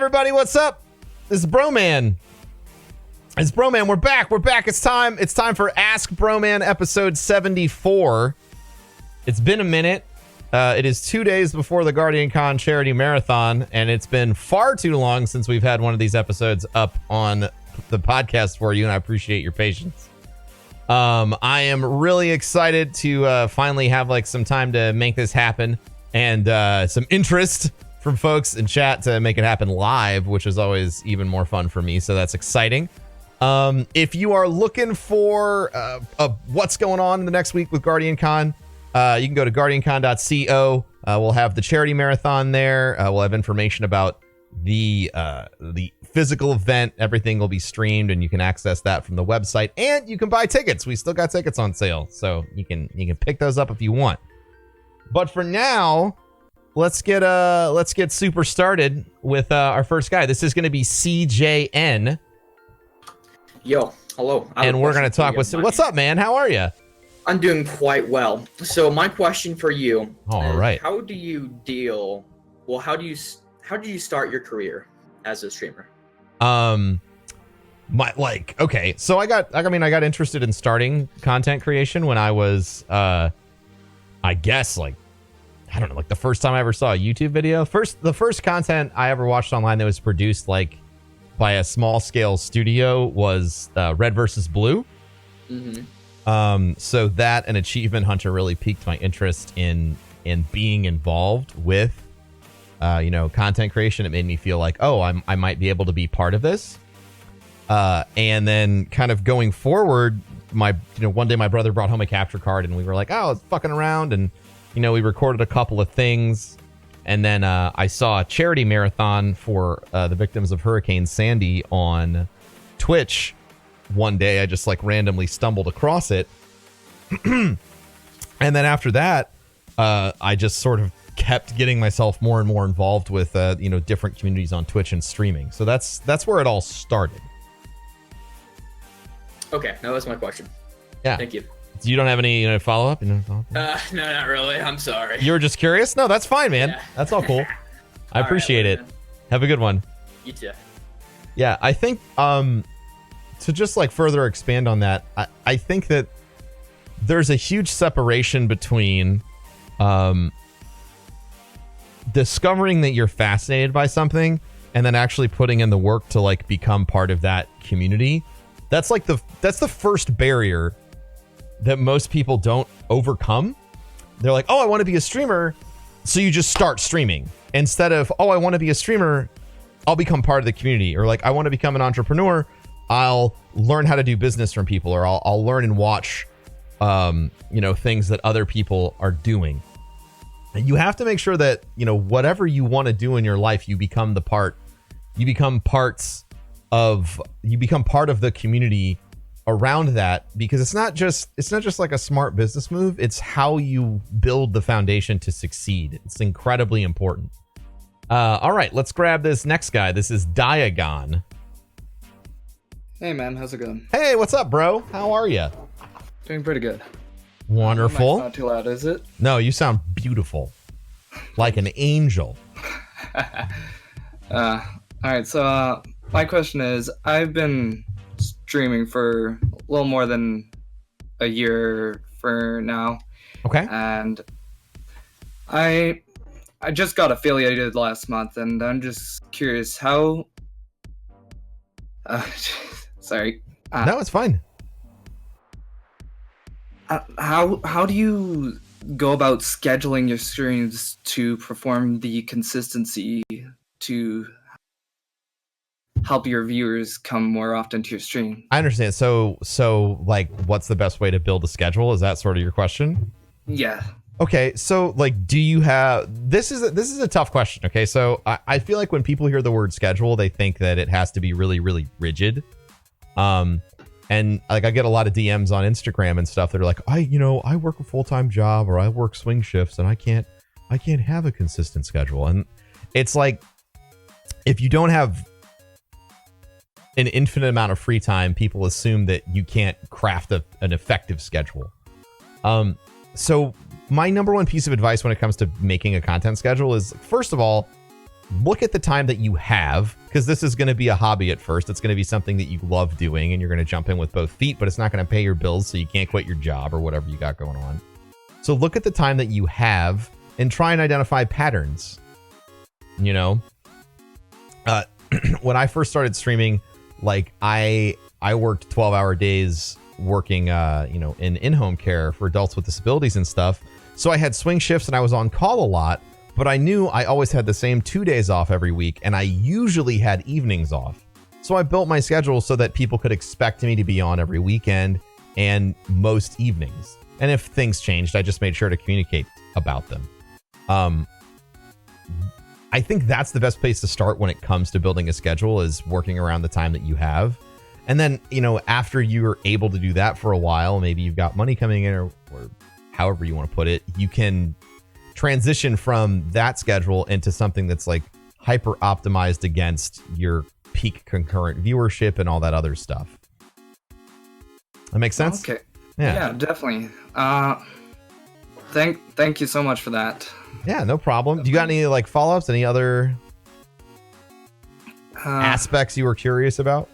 everybody, what's up? This is Broman. It's Broman. We're back. It's time for Ask Broman episode 74. It's been a minute. It is 2 days before the Guardian Con charity marathon, and it's been far too long since we've had one of these episodes up on the podcast for you, and I appreciate your patience. I am really excited to finally have some time to make this happen, and some interest from folks in chat to make it happen live, which is always even more fun for me, so that's exciting. If you are looking for what's going on in the next week with Guardian Con, you can go to guardiancon.co. We'll have the charity marathon there. We'll have information about the physical event. Everything will be streamed, and you can access that from the website. And you can buy tickets. We still got tickets on sale, so you can pick those up if you want. But for now, let's get super started with our first guy. This is going to be CJN. Yo, hello. And we're going to talk with... What's up, man? How are you? I'm doing quite well. So my question for you All right. How do you start your career as a streamer? Okay, so I got interested in starting content creation when I was I guess I don't know, the first time I ever saw a YouTube video. The first content I ever watched online that was produced by a small scale studio was Red versus Blue. Mm-hmm. So that and Achievement Hunter really piqued my interest in being involved with content creation. It made me feel like, I might be able to be part of this. And then kind of going forward, one day my brother brought home a capture card and we were like, it's fucking around, and we recorded a couple of things, and then I saw a charity marathon for the victims of Hurricane Sandy on Twitch one day. I just randomly stumbled across it. And then after that, I just sort of kept getting myself more and more involved with different communities on Twitch and streaming. So that's where it all started. Okay, now that's my question. Yeah. Thank you. You don't have any follow-up? No, not really. I'm sorry. You were just curious? No, that's fine, man. Yeah. That's all cool. I appreciate it. Man. Have a good one. You too. Yeah, I think to just further expand on that, I think that there's a huge separation between discovering that you're fascinated by something and then actually putting in the work to become part of that community. That's the first barrier that most people don't overcome. They're like, I want to be a streamer, so you just start streaming instead of, I want to be a streamer, I'll become part of the community, or I want to become an entrepreneur, I'll learn how to do business from people, or I'll learn and watch things that other people are doing. And you have to make sure that whatever you want to do in your life, you become part of the community around that, because it's not just a smart business move. It's how you build the foundation to succeed. It's incredibly important. All right, let's grab this next guy. This is Diagon. Hey man, how's it going? Hey, what's up, bro? How are you? Doing pretty good. Wonderful. Not too loud, is it? No, you sound beautiful, like an angel. All right, so my question is, I've been streaming for a little more than a year for now. Okay. And I just got affiliated last month, and I'm just curious how... sorry. No, it's fine. How do you go about scheduling your streams to perform the consistency to help your viewers come more often to your stream? I understand. So what's the best way to build a schedule? Is that sort of your question? Yeah. Okay, so do you have... This is a tough question, okay? So I feel like when people hear the word schedule, they think that it has to be really, really rigid. And I get a lot of DMs on Instagram and stuff that are like, I work a full-time job, or I work swing shifts, and I can't have a consistent schedule. And it's if you don't have an infinite amount of free time, people assume that you can't craft an effective schedule. So my number one piece of advice when it comes to making a content schedule is, first of all, look at the time that you have, because this is going to be a hobby at first. It's going to be something that you love doing, and you're going to jump in with both feet, but it's not going to pay your bills, so you can't quit your job or whatever you got going on. So look at the time that you have and try and identify patterns. You know, when I first started streaming, like I worked 12-hour days working, in in-home care for adults with disabilities and stuff. So I had swing shifts and I was on call a lot, but I knew I always had the same 2 days off every week, and I usually had evenings off. So I built my schedule so that people could expect me to be on every weekend and most evenings. And if things changed, I just made sure to communicate about them. I think that's the best place to start when it comes to building a schedule, is working around the time that you have. And then, after you're able to do that for a while, maybe you've got money coming in or however you want to put it, you can transition from that schedule into something that's like hyper optimized against your peak concurrent viewership and all that other stuff. That makes sense? Okay. Yeah, definitely. Thank you so much for that. Yeah, no problem. Do you got any like follow-ups? Any other aspects you were curious about?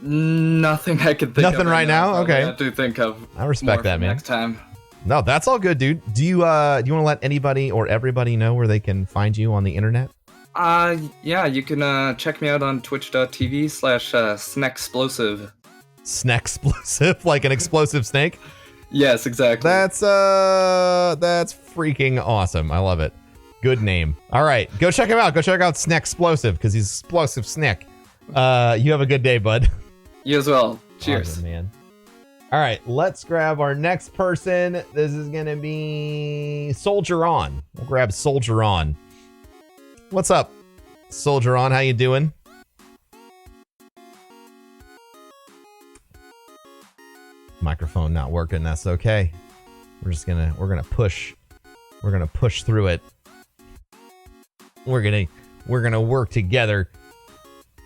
Nothing I could think of. Nothing right now? Okay. I have to think of. I respect that, man. Next time. No, that's all good, dude. Do you want to let anybody or everybody know where they can find you on the internet? Yeah, you can check me out on twitch.tv/snexplosive. Snexplosive, like an explosive snake? Yes, exactly. That's freaking awesome. I love it. Good name. All right, go check him out. Go check out Snexplosive because he's explosive Snick. You have a good day, bud. You as well. Cheers. Awesome, man. All right, let's grab our next person. This is going to be Soldier On. We'll grab Soldier On. What's up, Soldier On? How you doing? Microphone not working. That's okay. We're gonna push through it. We're gonna work together.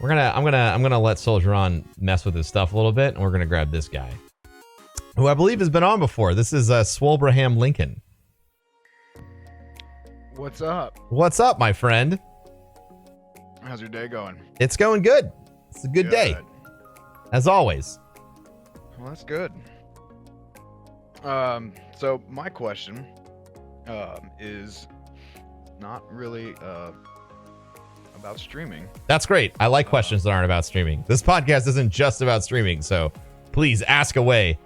I'm gonna let Soldier On mess with his stuff a little bit, and we're gonna grab this guy, who I believe has been on before. This is Swolbraham Lincoln. What's up? What's up, my friend? How's your day going? It's going good. It's a good day, as always. Well, that's good. So my question is not really about streaming. That's great. I like questions that aren't about streaming. This podcast isn't just about streaming, so please ask away.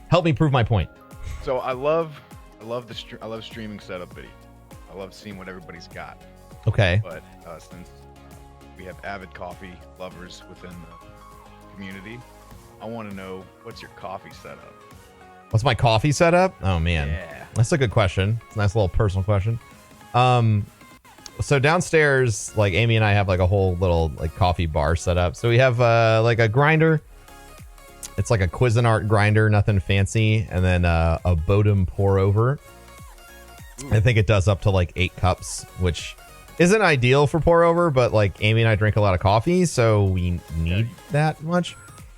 Help me prove my point. So I love streaming setup video. I love seeing what everybody's got. Okay. But since we have avid coffee lovers within the community, I want to know, what's your coffee setup? What's my coffee setup? Oh man, Yeah. That's a good question. It's a nice little personal question. So downstairs, like Amy and I have like a whole little like coffee bar set up. So we have like a grinder. It's like a Cuisinart grinder, nothing fancy, and then a Bodum pour over. I think it does up to like 8 cups, which isn't ideal for pour over, but like Amy and I drink a lot of coffee, so we need that much.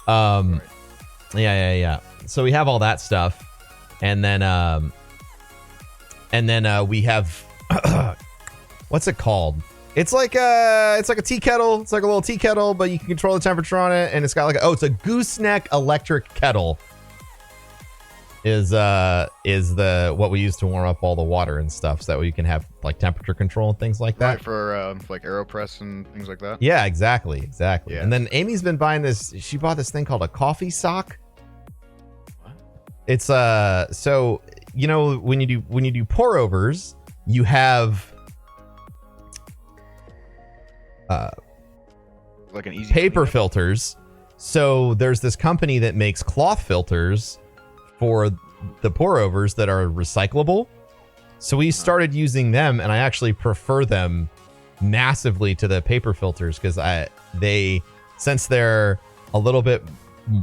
Right. Yeah. So we have all that stuff, and then we have what's it called? It's like a tea kettle. It's like a little tea kettle, but you can control the temperature on it, and it's got like it's a gooseneck electric kettle. Is the what we use to warm up all the water and stuff, so that way you can have like temperature control and things like that. Right, for like AeroPress and things like that. Yeah, exactly. Yeah. And then Amy's been buying this. She bought this thing called a coffee sock. What? It's so when you do pour overs, you have Like an easy paper cleanup? filters. So there's this company that makes cloth filters for the pour overs that are recyclable. So we started using them, and I actually prefer them massively to the paper filters because since they're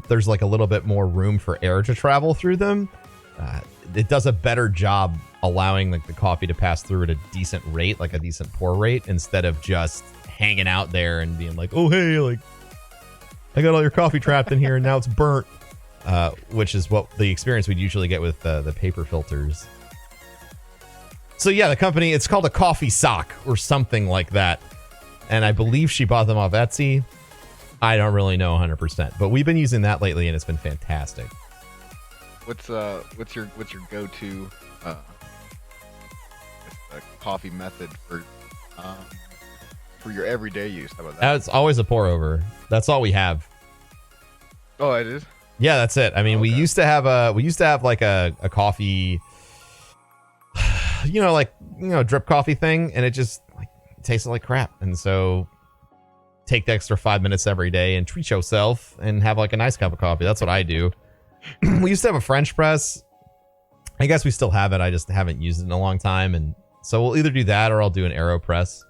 there's like a little bit more room for air to travel through them. It does a better job allowing like the coffee to pass through at a decent rate, like a decent pour rate, instead of just hanging out there and being like, oh hey, like I got all your coffee trapped in here and now it's burnt. Which is what the experience we'd usually get with the paper filters. So yeah, the company, it's called a coffee sock or something like that. And I believe she bought them off Etsy. I don't really know 100%, but we've been using that lately and it's been fantastic. What's your go-to coffee method for your everyday use? How about that? It's always a pour over. That's all we have. Oh, it is? Yeah, that's it. I mean, Okay. we used to have like a coffee, drip coffee thing, and it just like tasted like crap. And so take the extra 5 minutes every day and treat yourself and have like a nice cup of coffee. That's what I do. We used to have a French press. I guess we still have it. I just haven't used it in a long time. And so we'll either do that or I'll do an AeroPress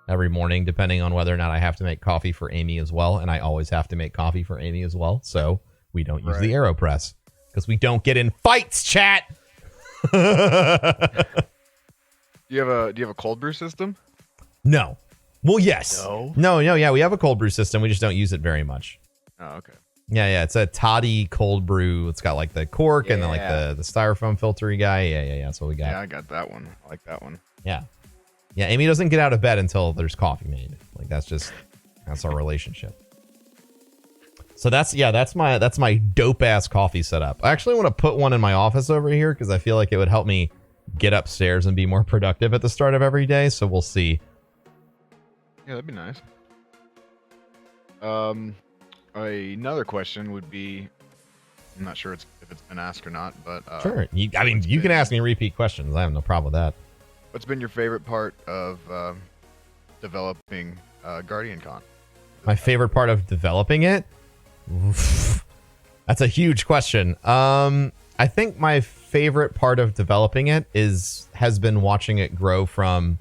every morning, depending on whether or not I have to make coffee for Amy as well. And I always have to make coffee for Amy as well. So we don't use the AeroPress because we don't get in fights, chat. Do you have a cold brew system? No. Well, yes. No? Yeah, we have a cold brew system. We just don't use it very much. Oh, okay. Yeah. It's a toddy cold brew. It's got like the cork and then like the styrofoam filtery guy. Yeah. That's what we got. Yeah, I got that one. I like that one. Yeah. Amy doesn't get out of bed until there's coffee made. Like that's our relationship. So that's my dope ass coffee setup. I actually want to put one in my office over here because I feel like it would help me get upstairs and be more productive at the start of every day. So we'll see. Yeah, that'd be nice. Another question would be, I'm not sure if it's been asked or not, but sure. You can ask me repeat questions. I have no problem with that. What's been your favorite part of developing GuardianCon? My favorite part of developing it? Oof. That's a huge question. I think my favorite part of developing it has been watching it grow from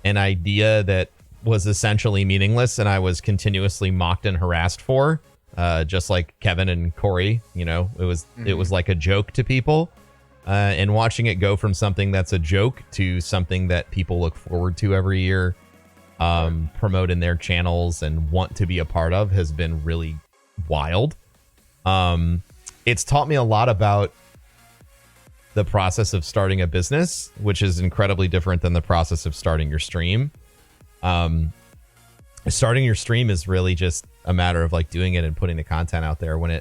an idea that was essentially meaningless and I was continuously mocked and harassed for, just like Kevin and Corey. It was like a joke to people, and watching it go from something that's a joke to something that people look forward to every year, promote in their channels and want to be a part of has been really wild. It's taught me a lot about the process of starting a business, which is incredibly different than the process of starting your stream. Starting your stream is really just a matter of like doing it and putting the content out there. When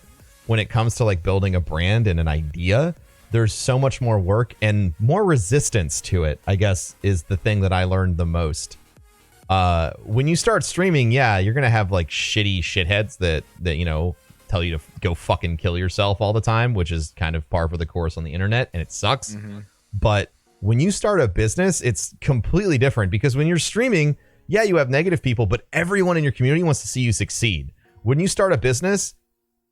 it comes to like building a brand and an idea, there's so much more work and more resistance to it, I guess, is the thing that I learned the most. When you start streaming, you're gonna have like shitty shitheads that tell you to go fucking kill yourself all the time, which is kind of par for the course on the internet, and it sucks. Mm-hmm. But when you start a business, it's completely different because when you're streaming, you have negative people, but everyone in your community wants to see you succeed. When you start a business,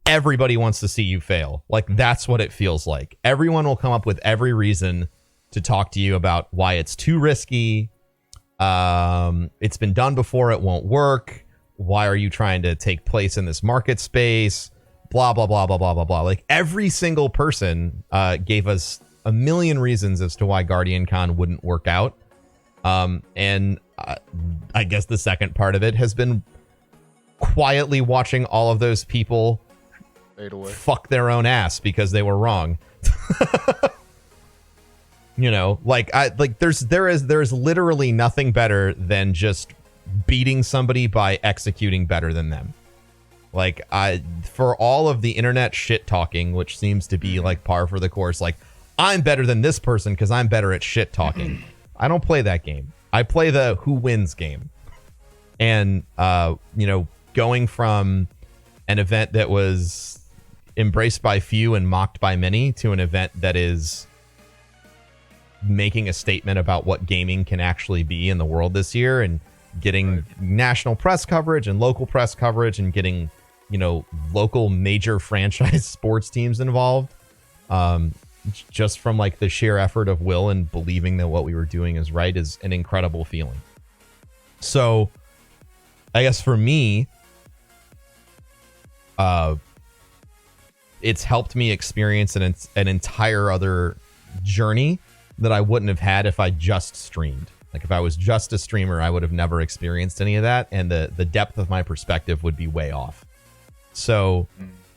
everybody wants to see you fail. Like, that's what it feels like. Everyone will come up with every reason to talk to you about why it's too risky. It's been done before, it won't work. Why are you trying to take place in this market space? Blah, blah, blah, blah, blah, blah, blah. Like, every single person gave us a million reasons as to why GuardianCon wouldn't work out. And I guess the second part of it has been quietly watching all of those people fuck their own ass because they were wrong. There is literally nothing better than just beating somebody by executing better than them. Like, for all of the internet shit talking, which seems to be like par for the course, like, I'm better than this person because I'm better at shit talking. I don't play that game. I play the who wins game. And, going from an event that was embraced by few and mocked by many to an event that is making a statement about what gaming can actually be in the world this year and getting national press coverage and local press coverage and getting, local major franchise sports teams involved. Just from like the sheer effort of will and believing that what we were doing is right is an incredible feeling. So I guess for me, it's helped me experience an entire other journey that I wouldn't have had if I just streamed. Like, if I was just a streamer, I would have never experienced any of that, and the depth of my perspective would be way off. So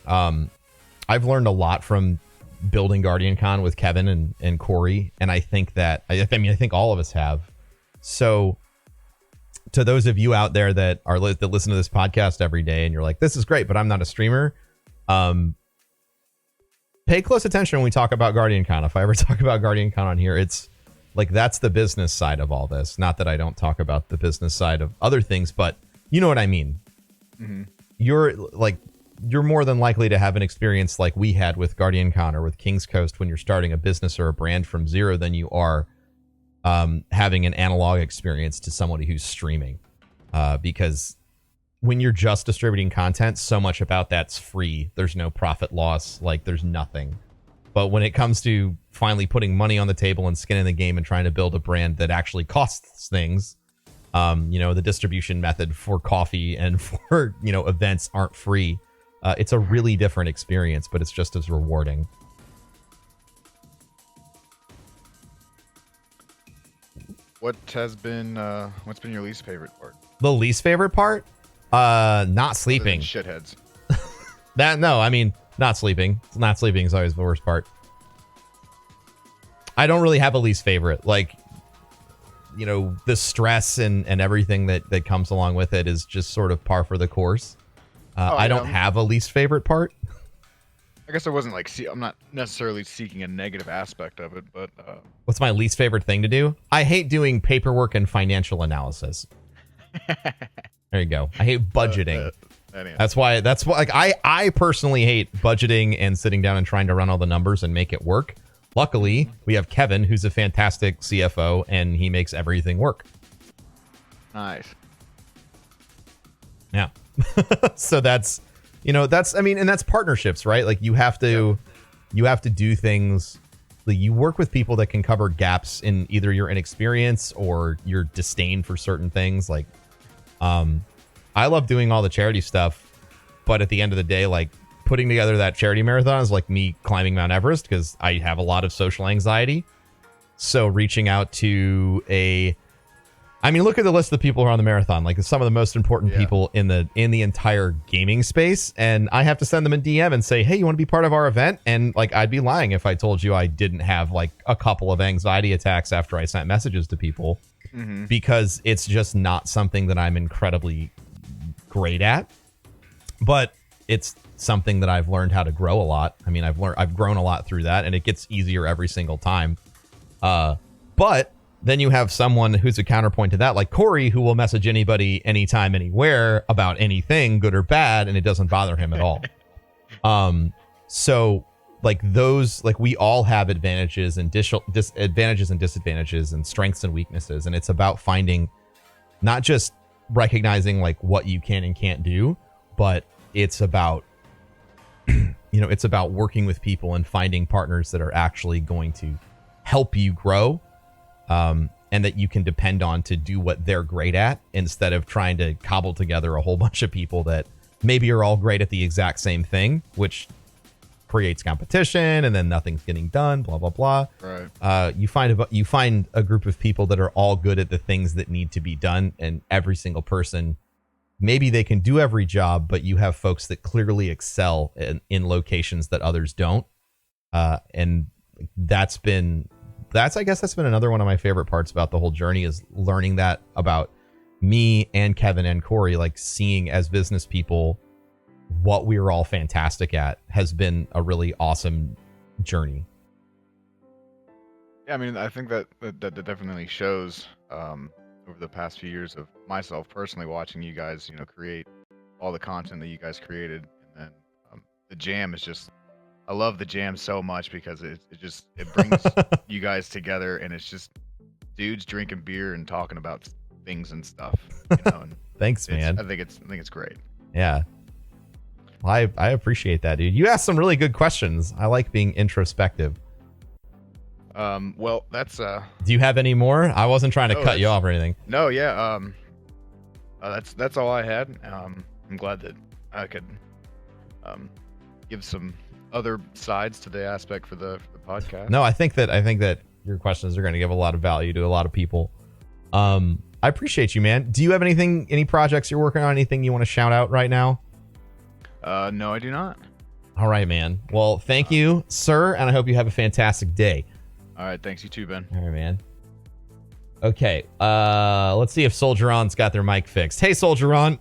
I've learned a lot from building GuardianCon with Kevin and Corey, and I think that I think all of us have. So to those of you out there that listen to this podcast every day and you're like, this is great, but I'm not a streamer, pay close attention when we talk about GuardianCon. If I ever talk about GuardianCon on here, it's like, that's the business side of all this. Not that I don't talk about the business side of other things, but you know what I mean. Mm-hmm. You're more than likely to have an experience like we had with GuardianCon or with King's Coast when you're starting a business or a brand from zero than you are having an analog experience to somebody who's streaming. Because when you're just distributing content, so much about that's free. There's no profit loss. Like, there's nothing. But when it comes to finally putting money on the table and skin in the game and trying to build a brand that actually costs things, the distribution method for coffee and for, events aren't free. It's a really different experience, but it's just as rewarding. What's been your least favorite part? The least favorite part? Not sleeping. Shitheads. Not sleeping. Not sleeping is always the worst part. I don't really have a least favorite. Like, the stress and everything that comes along with it is just sort of par for the course. I don't have a least favorite part. I guess I wasn't I'm not necessarily seeking a negative aspect of it, but what's my least favorite thing to do? I hate doing paperwork and financial analysis. There you go. I hate budgeting. That's why like I personally hate budgeting and sitting down and trying to run all the numbers and make it work. Luckily, we have Kevin, who's a fantastic CFO, and he makes everything work. Nice. Yeah. So that's partnerships, right? Like, you have to do things. Like, you work with people that can cover gaps in either your inexperience or your disdain for certain things. Like, I love doing all the charity stuff, but at the end of the day, like, putting together that charity marathon is like me climbing Mount Everest, because I have a lot of social anxiety. So reaching out to look at the list of the people who are on the marathon. Like, some of the most important people in the entire gaming space, and I have to send them a DM and say, hey, you want to be part of our event? And like, I'd be lying if I told you I didn't have like a couple of anxiety attacks after I sent messages to people, because it's just not something that I'm incredibly great at. But it's something that I've learned how to grow a lot. I've grown a lot through that, and it gets easier every single time. But then you have someone who's a counterpoint to that, like Corey, who will message anybody, anytime, anywhere about anything, good or bad, and it doesn't bother him at all. So like those, like, we all have advantages and disadvantages and strengths and weaknesses. And it's about finding, not just recognizing like what you can and can't do, but it's about, it's about working with people and finding partners that are actually going to help you grow, and that you can depend on to do what they're great at, instead of trying to cobble together a whole bunch of people that maybe are all great at the exact same thing, which creates competition, and then nothing's getting done, blah, blah, blah. Right. You find a group of people that are all good at the things that need to be done, and every single person, maybe they can do every job, but you have folks that clearly excel in locations that others don't. And that's been another one of my favorite parts about the whole journey, is learning that about me and Kevin and Corey, like, seeing as business people what we're all fantastic at has been a really awesome journey. Yeah, I think that definitely shows over the past few years of myself personally watching you guys, create all the content that you guys created. And then the jam is just, I love the jam so much, because it brings you guys together, and it's just dudes drinking beer and talking about things and stuff. And Thanks, man. I think it's great. Yeah. Well, I appreciate that, dude. You asked some really good questions. I like being introspective. Well, that's Do you have any more? I wasn't trying to cut you off or anything. No, yeah. That's all I had. I'm glad that I could give some other sides to the aspect for the podcast. No, I think that your questions are going to give a lot of value to a lot of people. I appreciate you, man. Do you have any projects you're working on? Anything you want to shout out right now? No, I do not. All right, man. Well, thank you, sir, and I hope you have a fantastic day. All right, thanks. You too, Ben. All right, man. Okay, let's see if Soldier On's got their mic fixed. Hey, Soldier On.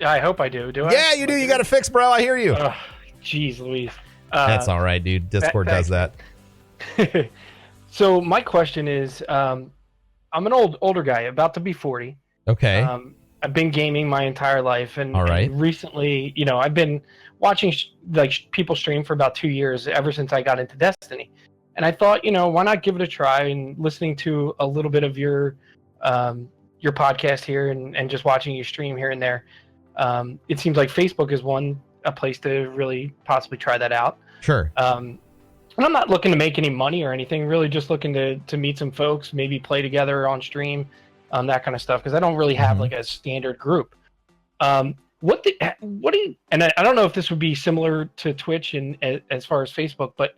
I hope I do. Do I? Yeah, you do. You got it fixed, bro. I hear you. Jeez Louise. That's all right, dude. Discord does that. So my question is, I'm an older guy, about to be 40. Okay. I've been gaming my entire life, and, all right. and recently, I've been watching people stream for about 2 years, ever since I got into Destiny. And I thought, why not give it a try? And listening to a little bit of your podcast here, and just watching you stream here and there, it seems like Facebook is a place to really possibly try that out. Sure. And I'm not looking to make any money or anything. Really, just looking to meet some folks, maybe play together on stream, that kind of stuff. Because I don't really have like a standard group. What do you? And I don't know if this would be similar to Twitch and as far as Facebook, but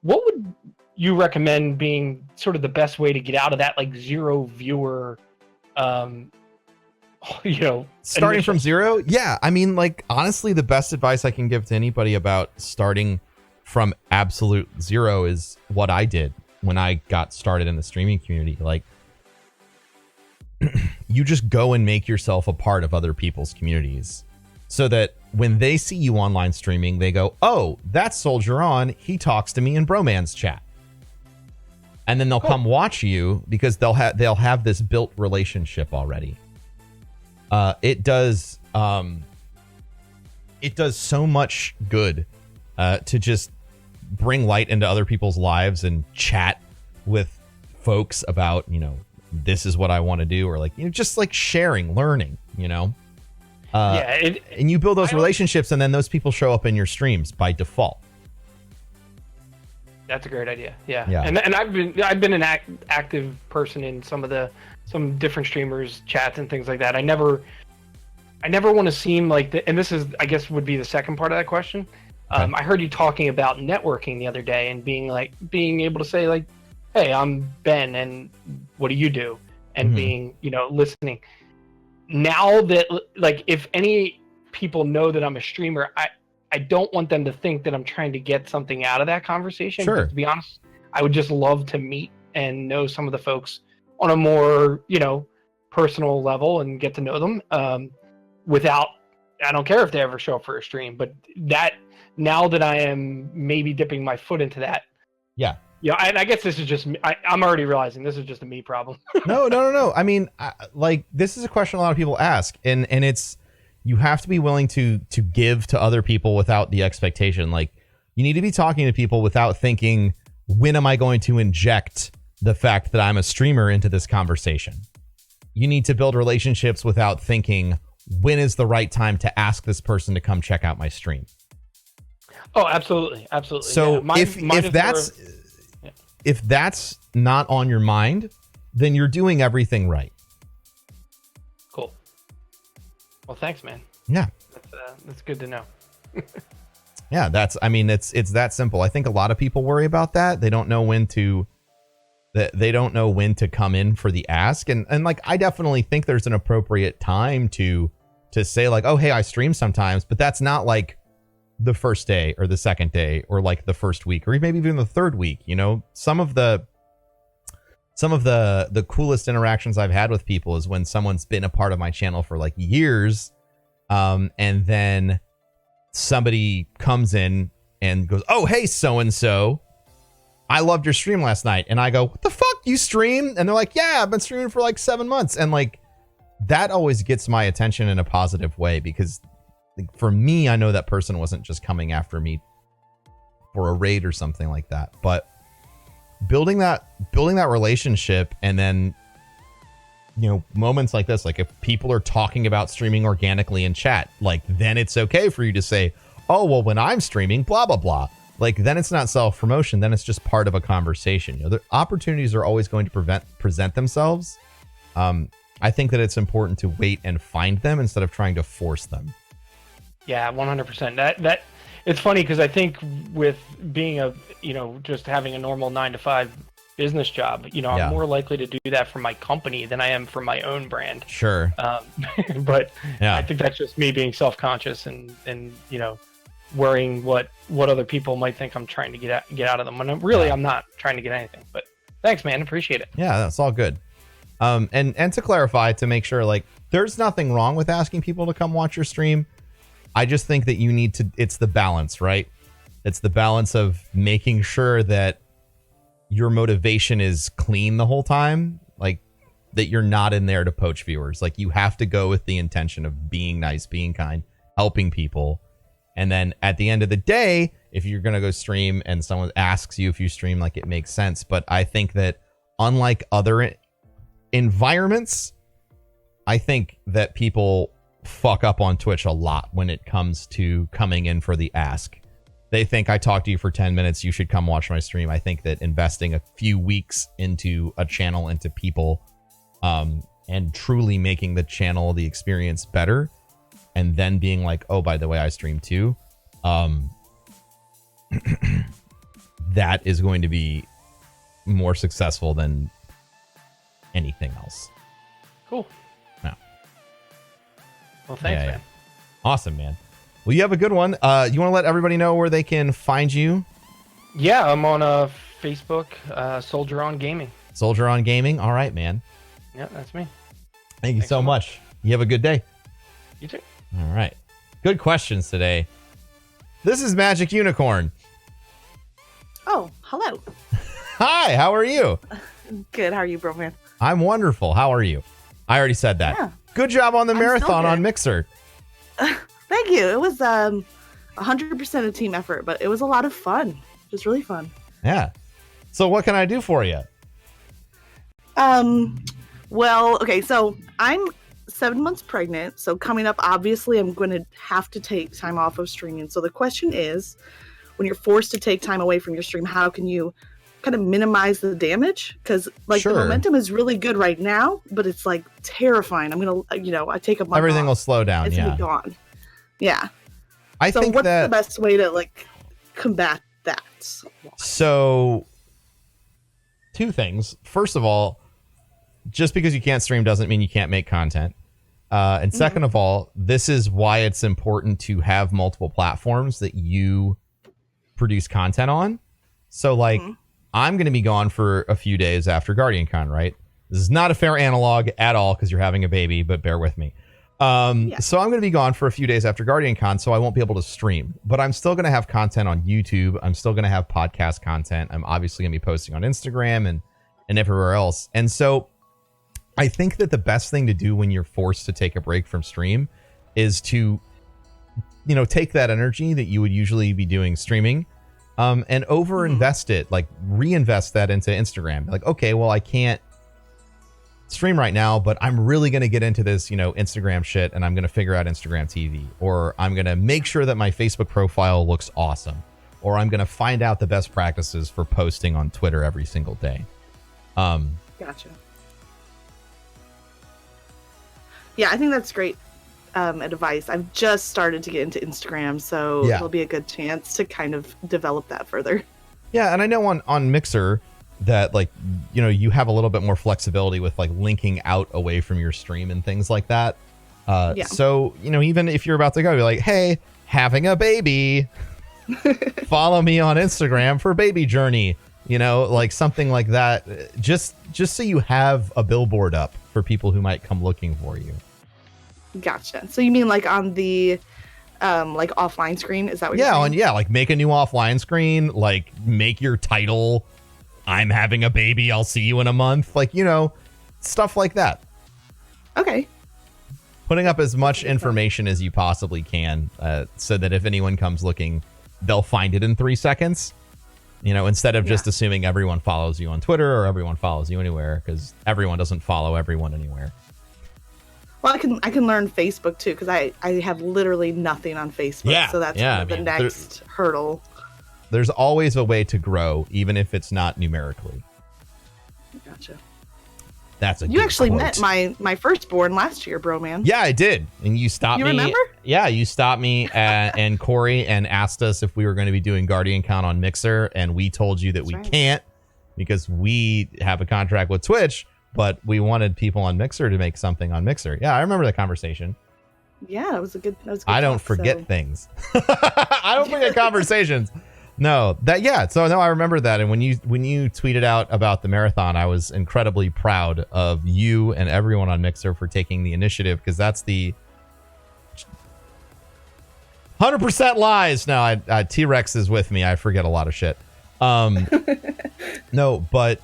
what would you recommend being sort of the best way to get out of that like zero viewer? Starting from zero? Yeah. I mean, like, honestly, the best advice I can give to anybody about starting from absolute zero is what I did when I got started in the streaming community. Like, you just go and make yourself a part of other people's communities so that when they see you online streaming, they go, oh, that's Soldier On. He talks to me in Broman's chat. And then they'll come watch you because they'll have this built relationship already. It does so much good to just bring light into other people's lives and chat with folks about, this is what I want to do, or like, just like sharing, learning, and you build those relationships, and then those people show up in your streams by default. That's a great idea. Yeah. And I've been an active person in some different streamers chats and things like that. I never want to seem like and this is, I guess, would be the second part of that question. I heard you talking about networking the other day and being able to say like, hey, I'm Ben, and what do you do? And being, listening. Now that, like, if any people know that I'm a streamer, I don't want them to think that I'm trying to get something out of that conversation. Sure. To be honest, I would just love to meet and know some of the folks on a more, personal level and get to know them without, I don't care if they ever show up for a stream, but now that I am maybe dipping my foot into that. Yeah. Yeah, and I guess this is just me. I'm already realizing this is just a me problem. No. I mean, this is a question a lot of people ask, and it's, you have to be willing to give to other people without the expectation. Like, you need to be talking to people without thinking, when am I going to inject the fact that I'm a streamer into this conversation? You need to build relationships without thinking, when is the right time to ask this person to come check out my stream? Oh, absolutely. So if that's not on your mind, then you're doing everything right. Cool. Well, thanks, man. Yeah. That's good to know. Yeah, it's that simple. I think a lot of people worry about that. They don't know when to come in for the ask. And like, I definitely think there's an appropriate time to say like, oh, hey, I stream sometimes, but that's not like the first day or the second day or like the first week or maybe even the third week. Some of the coolest interactions I've had with people is when someone's been a part of my channel for like years, and then somebody comes in and goes, oh, hey, so and so, I loved your stream last night. And I go, what the fuck, you stream? And they're like, yeah, I've been streaming for like 7 months. And like, that always gets my attention in a positive way, because for me, I know that person wasn't just coming after me for a raid or something like that, but building that relationship. And then, moments like this, like if people are talking about streaming organically in chat, like, then it's okay for you to say, oh, well, when I'm streaming, blah, blah, blah. Like, then it's not self-promotion. Then it's just part of a conversation. The opportunities are always going to present themselves. I think that it's important to wait and find them instead of trying to force them. Yeah, 100%. That it's funny because I think with being just having a normal 9-to-5 business job, I'm more likely to do that for my company than I am for my own brand. Sure. But yeah. I think that's just me being self-conscious and worrying what other people might think I'm trying to get out of them. When I'm not trying to get anything. But thanks, man. Appreciate it. Yeah, that's all good. And to clarify, to make sure, like, there's nothing wrong with asking people to come watch your stream. I just think that you need to, it's the balance, right? It's the balance of making sure that your motivation is clean the whole time. Like, that you're not in there to poach viewers. Like, you have to go with the intention of being nice, being kind, helping people. And then at the end of the day, if you're going to go stream and someone asks you if you stream, like, it makes sense. But I think that unlike other environments, I think that people fuck up on Twitch a lot when it comes to coming in for the ask. They think, I talked to you for 10 minutes, you should come watch my stream. I think that investing a few weeks into a channel, into people, and truly making the channel, the experience better, and then being like, oh, by the way, I stream too, that is going to be more successful than anything else. Cool. No. Well, thanks, man. Awesome, man. Well, you have a good one. You want to let everybody know where they can find you? Yeah, I'm on Facebook, Soldier on Gaming. Soldier on Gaming. All right, man. Yeah, that's me. Thank you so much. You have a good day. You too. All right. Good questions today. This is Magic Unicorn. Oh, hello. Hi, how are you? Good. How are you, Broman? I'm wonderful. How are you? I already said that. Yeah. Good job on the I'm marathon still on good. Mixer. Thank you. It was 100% a team effort, but it was a lot of fun. Just really fun. Yeah. So what can I do for you? Well, okay, so I'm 7 months pregnant, so coming up, obviously, I'm going to have to take time off of streaming. So the question is, when you're forced to take time away from your stream, how can you kind of minimize the damage? Because, like, Sure. the momentum is really good right now, but it's, like, terrifying. I'm going to, I take a month Everything off, will slow down. it's Yeah. going to be gone. Yeah. I So think what's that. the best way to, like, combat that? So, two things. First of all, just because you can't stream doesn't mean you can't make content. And second of all, this is why it's important to have multiple platforms that you produce content on. So, like, I'm going to be gone for a few days after GuardianCon, right? This is not a fair analog at all because you're having a baby, but bear with me. So I'm going to be gone for a few days after GuardianCon, so I won't be able to stream. But I'm still going to have content on YouTube. I'm still going to have podcast content. I'm obviously going to be posting on Instagram and everywhere else. And so I think that the best thing to do when you're forced to take a break from stream is to, take that energy that you would usually be doing streaming, and overinvest it, like reinvest that into Instagram. Like, okay, well, I can't stream right now, but I'm really going to get into this, Instagram shit, and I'm going to figure out Instagram TV, or I'm going to make sure that my Facebook profile looks awesome, or I'm going to find out the best practices for posting on Twitter every single day. Gotcha. Yeah, I think that's great advice. I've just started to get into Instagram, so Yeah. it'll be a good chance to kind of develop that further. Yeah, and I know on Mixer that, like, you have a little bit more flexibility with, like, linking out away from your stream and things like that. Yeah. So, even if you're about to go, be like, hey, having a baby, follow me on Instagram for baby journey, like something like that. Just so you have a billboard up for people who might come looking for you. Gotcha. So you mean like on the like offline screen? Is that what you're saying? Like make a new offline screen, like make your title, I'm having a baby, I'll see you in a month. Like, stuff like that. Okay. Putting up as much information as you possibly can, so that if anyone comes looking, they'll find it in 3 seconds. Instead of just assuming everyone follows you on Twitter or everyone follows you anywhere, because everyone doesn't follow everyone anywhere. Well, I can learn Facebook too, because I have literally nothing on Facebook. Yeah, So that's yeah, kind of the next hurdle. There's always a way to grow, even if it's not numerically. Gotcha. That's a You good actually quote. met my firstborn last year, Broman. Yeah, I did. And you stopped You me. remember? Yeah, you stopped me and Corey and asked us if we were going to be doing GuardianCon on Mixer, and we told you that we right. can't because we have a contract with Twitch, but we wanted people on Mixer to make something on Mixer. Yeah, I remember the conversation. Yeah, that was a good. I don't forget things. I don't forget conversations. No, So no, I remember that. And when you tweeted out about the marathon, I was incredibly proud of you and everyone on Mixer for taking the initiative, because that's the 100% lies. No, T-Rex is with me. I forget a lot of shit. No, but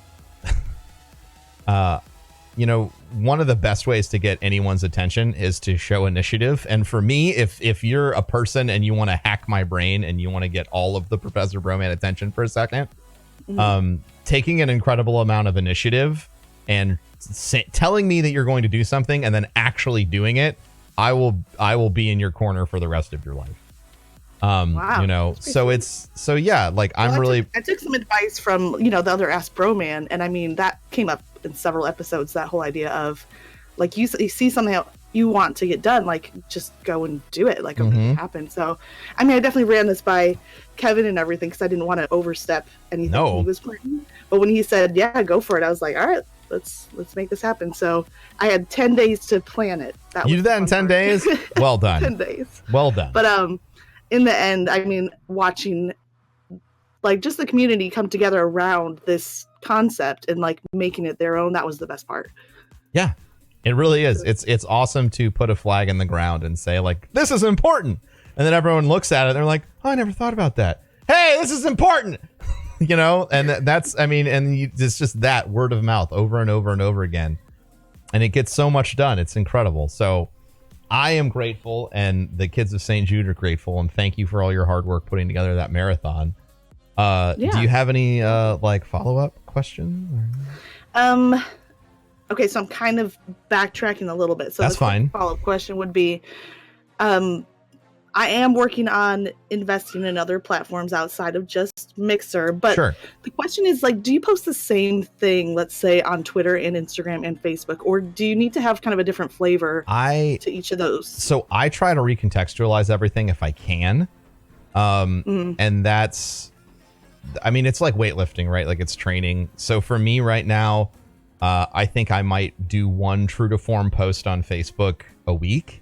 one of the best ways to get anyone's attention is to show initiative. And for me, if you're a person and you want to hack my brain and you want to get all of the Professor Broman attention for a second, taking an incredible amount of initiative and telling me that you're going to do something and then actually doing it, I will be in your corner for the rest of your life. Wow. I took some advice from, the other Ask Broman, and I mean, that came up in several episodes, that whole idea of, like, you see something that you want to get done, like, just go and do it, like, it'll happen. So, I mean, I definitely ran this by Kevin and everything, because I didn't want to overstep anything he was planning. But when he said, yeah, go for it, I was like, all right, let's make this happen. So I had 10 days to plan it. You did that in 10 days? Well done. 10 days. Well done. But in the end, I mean, watching, like, just the community come together around this concept and, like, making it their own, that was the best part. Yeah, it really is. It's awesome to put a flag in the ground and say, like, this is important. And then everyone looks at it and they're like, oh, I never thought about that. Hey, this is important. And it's just that word of mouth over and over and over again. And it gets so much done. It's incredible. So I am grateful, and the kids of St. Jude are grateful, and thank you for all your hard work putting together that marathon. Do you have any follow-up questions? Okay, so I'm kind of backtracking a little bit. So that's fine. Follow-up question would be, I am working on investing in other platforms outside of just Mixer, but the question is, like, do you post the same thing, let's say, on Twitter and Instagram and Facebook, or do you need to have kind of a different flavor to each of those? So I try to recontextualize everything if I can. And that's, I mean, it's like weightlifting, right? Like, it's training. So for me right now, I think I might do one true to form post on Facebook a week,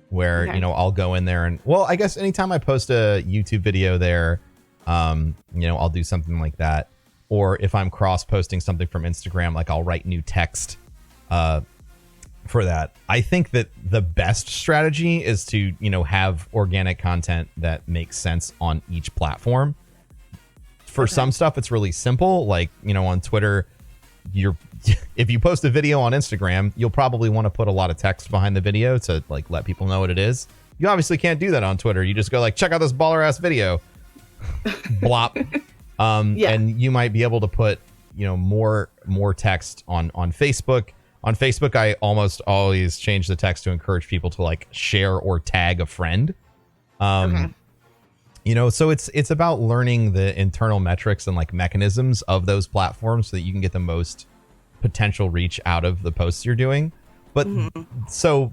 where, I'll go in there and, well, I guess anytime I post a YouTube video there, I'll do something like that. Or if I'm cross posting something from Instagram, like, I'll write new text for that. I think that the best strategy is to, have organic content that makes sense on each platform. For some stuff, it's really simple. Like, on Twitter, if you post a video on Instagram, you'll probably want to put a lot of text behind the video to, like, let people know what it is. You obviously can't do that on Twitter. You just go, like, check out this baller ass video. Blop. And you might be able to put, more text on Facebook. On Facebook, I almost always change the text to encourage people to, like, share or tag a friend. So it's about learning the internal metrics and, like, mechanisms of those platforms so that you can get the most potential reach out of the posts you're doing. But so,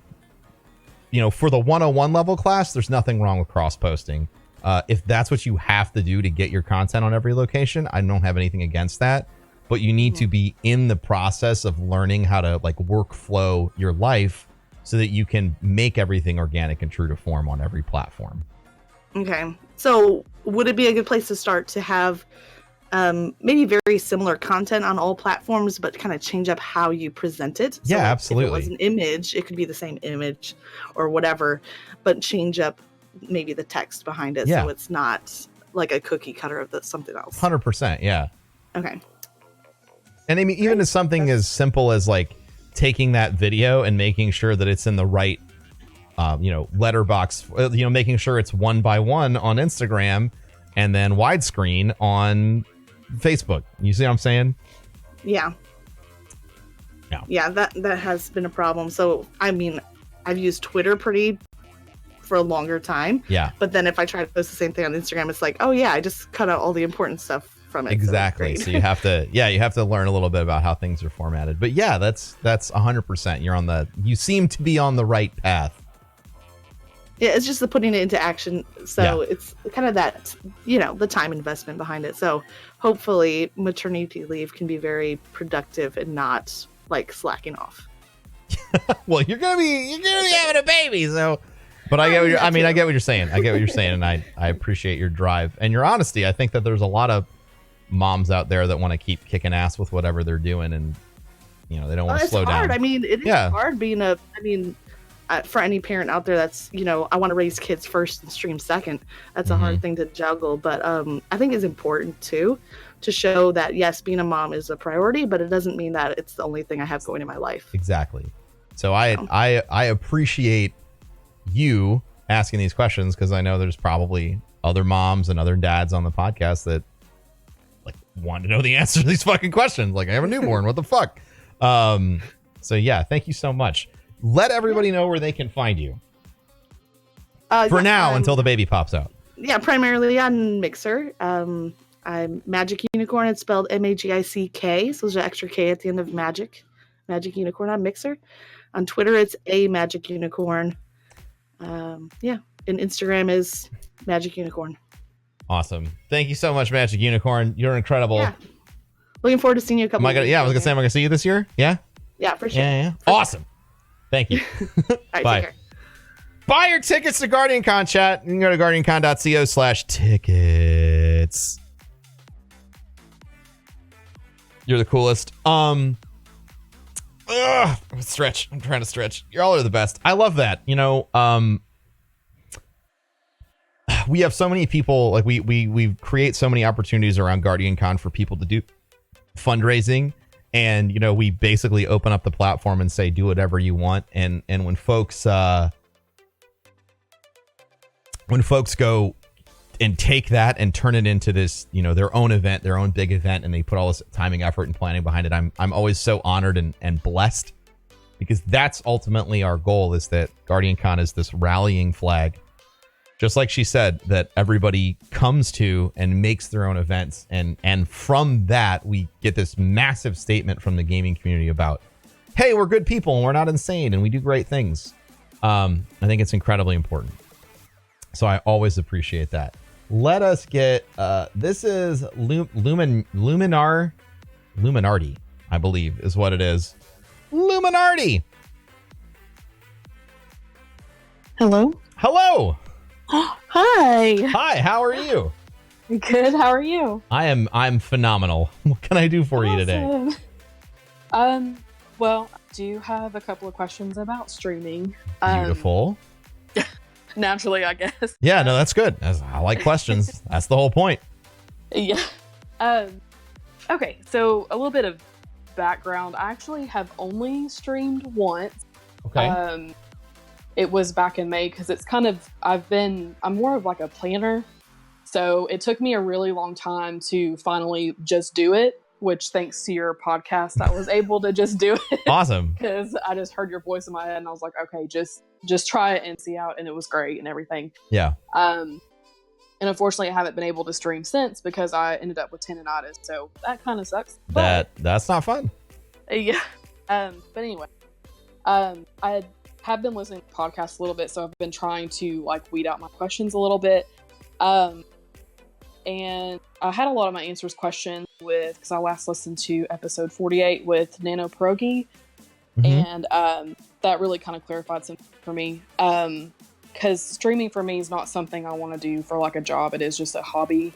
for the 101 level class, there's nothing wrong with cross posting. If that's what you have to do to get your content on every location, I don't have anything against that. But you need to be in the process of learning how to, like, workflow your life so that you can make everything organic and true to form on every platform. Okay. So would it be a good place to start to have maybe very similar content on all platforms, but kind of change up how you present it? Yeah, so absolutely. If it was an image, it could be the same image or whatever, but change up maybe the text behind it so it's not like a cookie cutter of something else. 100%, yeah. Okay. And I mean, even as something as simple as, like, taking that video and making sure that it's in the right letterbox, making sure it's 1x1 on Instagram and then widescreen on Facebook. You see what I'm saying? Yeah. Yeah, that has been a problem. So, I mean, I've used Twitter for a longer time. Yeah. But then if I try to post the same thing on Instagram, it's like, oh yeah, I just cut out all the important stuff from it. Exactly. So you have to learn a little bit about how things are formatted. But yeah, that's 100%. You seem to be on the right path. Yeah, it's just the putting it into action. So it's kind of that, the time investment behind it. So hopefully maternity leave can be very productive and not, like, slacking off. Well, you're gonna be having a baby, so But I get what I get what you're saying. I get what you're saying, and I appreciate your drive and your honesty. I think that there's a lot of moms out there that want to keep kicking ass with whatever they're doing, and they don't want to slow down. I mean, it is hard being for any parent out there that's, I want to raise kids first and stream second. That's a hard thing to juggle. But I think it's important too to show that, yes, being a mom is a priority, but it doesn't mean that it's the only thing I have going in my life. Exactly. So I appreciate you asking these questions, because I know there's probably other moms and other dads on the podcast that want to know the answer to these fucking questions. Like, I have a newborn. What the fuck? So yeah, thank you so much. Let everybody know where they can find you. Until the baby pops out. Yeah, primarily on Mixer. I'm Magic Unicorn. It's spelled MAGICK. So there's an extra K at the end of Magic. Magic Unicorn on Mixer. On Twitter, it's a Magic Unicorn. And Instagram is Magic Unicorn. Awesome. Thank you so much, Magic Unicorn. You're incredible. Yeah. Looking forward to seeing you a couple of weeks. I was going to say, am I going to see you this year? Yeah? Yeah, for sure. Yeah. Awesome. Thank you. All right, bye. Take care. Buy your tickets to GuardianCon, chat. You can go to guardiancon.co/tickets. You're the coolest. Stretch. I'm trying to stretch. Y'all are the best. I love that. We have so many people, like we create so many opportunities around GuardianCon for people to do fundraising, and we basically open up the platform and say do whatever you want, and when folks go and take that and turn it into this their own event, their own big event, and they put all this timing, effort, and planning behind it, I'm always so honored and blessed, because that's ultimately our goal, is that GuardianCon is this rallying flag, just like she said, that everybody comes to and makes their own events. And from that, we get this massive statement from the gaming community about, hey, we're good people and we're not insane and we do great things. I think it's incredibly important. So I always appreciate that. Let us get, this is Luminardi, I believe is what it is. Luminardi. Hello. Hello. Hi. Hi, how are you? Good, how are you? I'm phenomenal. What can I do for you today? Well, I do have a couple of questions about streaming. Beautiful. Naturally, I guess. Yeah, no, that's good. I like questions. That's the whole point. Yeah. Okay, so a little bit of background. I actually have only streamed once. Okay. It was back in May, because it's I'm more of like a planner. So it took me a really long time to finally just do it, which thanks to your podcast, I was able to just do it. Awesome. Because I just heard your voice in my head and I was like, okay, just try it and see out. And it was great and everything. Yeah. And unfortunately I haven't been able to stream since because I ended up with tendonitis. So that kind of sucks. That's not fun. Yeah. But anyway, I have been listening to podcasts a little bit, so I've been trying to weed out my questions a little bit. And I had a lot of my answers questioned because I last listened to episode 48 with Nano Pierogi, and that really kind of clarified something for me. Because streaming for me is not something I want to do for a job. It is just a hobby.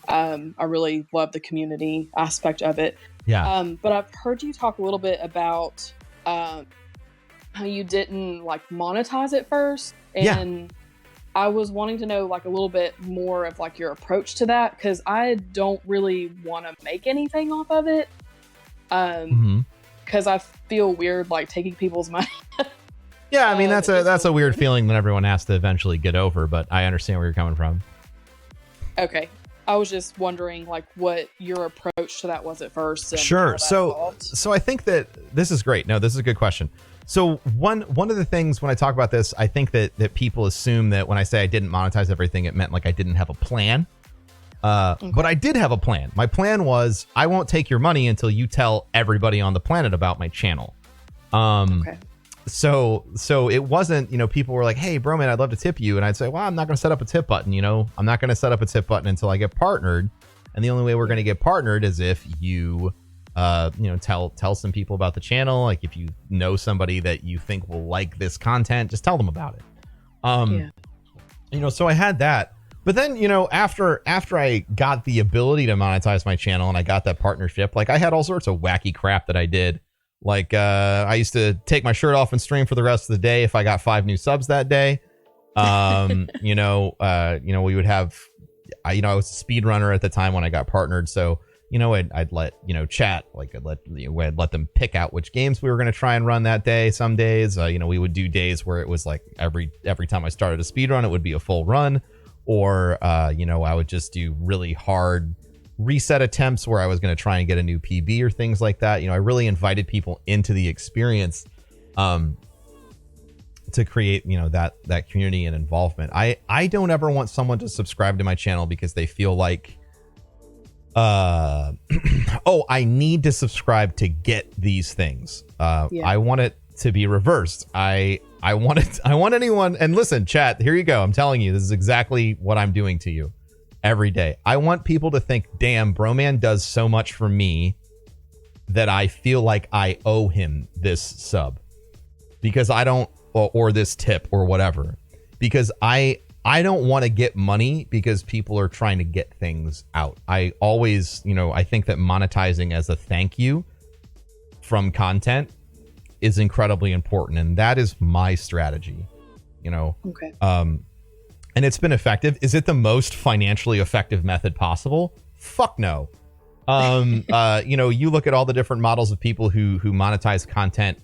I really love the community aspect of it. Yeah. But I've heard you talk a little bit about how you didn't monetize it first, and I was wanting to know a little bit more of your approach to that, because I don't really want to make anything off of it, because I feel weird taking people's money. Yeah, I mean that's a weird feeling that everyone has to eventually get over, but I understand where you're coming from. Okay. I was just wondering what your approach to that was at first. Sure. So I think that this is great. No, this is a good question. So one of the things when I talk about this, I think that people assume that when I say I didn't monetize everything, it meant I didn't have a plan. But I did have a plan. My plan was I won't take your money until you tell everybody on the planet about my channel. Okay. So it wasn't, people were like, hey, Broman, I'd love to tip you. And I'd say, well, I'm not going to set up a tip button. I'm not going to set up a tip button until I get partnered. And the only way we're going to get partnered is if you, tell some people about the channel. If you know somebody that you think will like this content, just tell them about it. So I had that. But then, after I got the ability to monetize my channel and I got that partnership, like I had all sorts of wacky crap that I did. Like I used to take my shirt off and stream for the rest of the day if I got 5 new subs that day. We would have, I was a speedrunner at the time when I got partnered. So, I'd let, chat, like I'd let them pick out which games we were going to try and run that day. Some days, we would do days where it was like every time I started a speedrun, it would be a full run. Or, I would just do really hard reset attempts where I was going to try and get a new PB or things like that. I really invited people into the experience to create, that community and involvement. I don't ever want someone to subscribe to my channel because they feel like, I need to subscribe to get these things. I want it to be reversed. I want anyone, and listen, chat, here you go. I'm telling you, this is exactly what I'm doing to you every day. I want people to think, damn, Broman does so much for me that I feel like I owe him this sub because I don't, or this tip or whatever, because I don't want to get money because people are trying to get things out. I always, I think that monetizing as a thank you from content is incredibly important, and that is my strategy. Okay. And it's been effective. Is it the most financially effective method possible? Fuck no. You look at all the different models of people who monetize content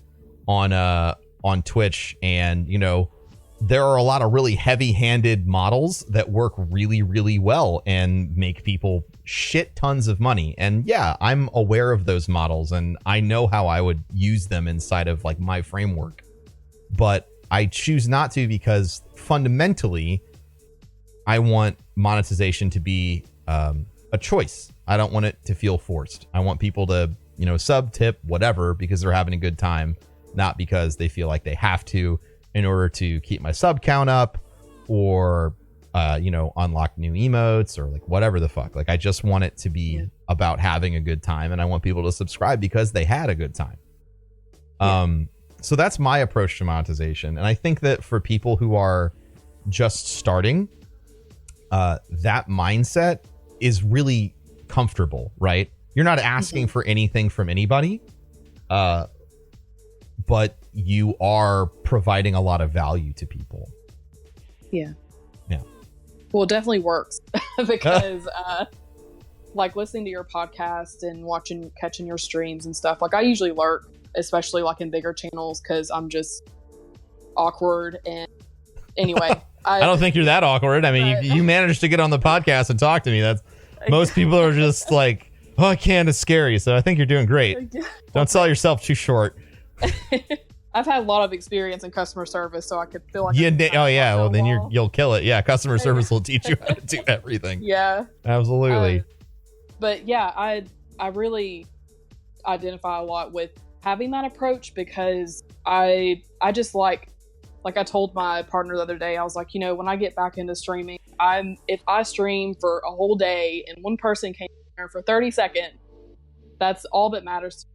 on Twitch, and there are a lot of really heavy-handed models that work really, really well and make people shit tons of money. And yeah, I'm aware of those models and I know how I would use them inside of like my framework, but I choose not to because fundamentally I want monetization to be a choice. I don't want it to feel forced. I want people to, sub, tip, whatever, because they're having a good time, not because they feel like they have to in order to keep my sub count up or unlock new emotes or like whatever the fuck. Like I just want it to be about having a good time, and I want people to subscribe because they had a good time. So that's my approach to monetization. And I think that for people who are just starting, that mindset is really comfortable, right? You're not asking for anything from anybody, but you are providing a lot of value to people. Yeah. Yeah. Well, it definitely works because like listening to your podcast and catching your streams and stuff, like I usually lurk, especially like in bigger channels because I'm just awkward. And anyway, I don't think you're that awkward. I mean, you managed to get on the podcast and talk to me. That's most people are just like, oh, I can't, it's scary. So I think you're doing great. Don't sell yourself too short. I've had a lot of experience in customer service, so I could feel like well then you'll kill it. Yeah, customer service will teach you how to do everything. Yeah, absolutely. But yeah, I really identify a lot with having that approach because I just like I told my partner the other day, I was like, when I get back into streaming, if I stream for a whole day and one person came here for 30 seconds, that's all that matters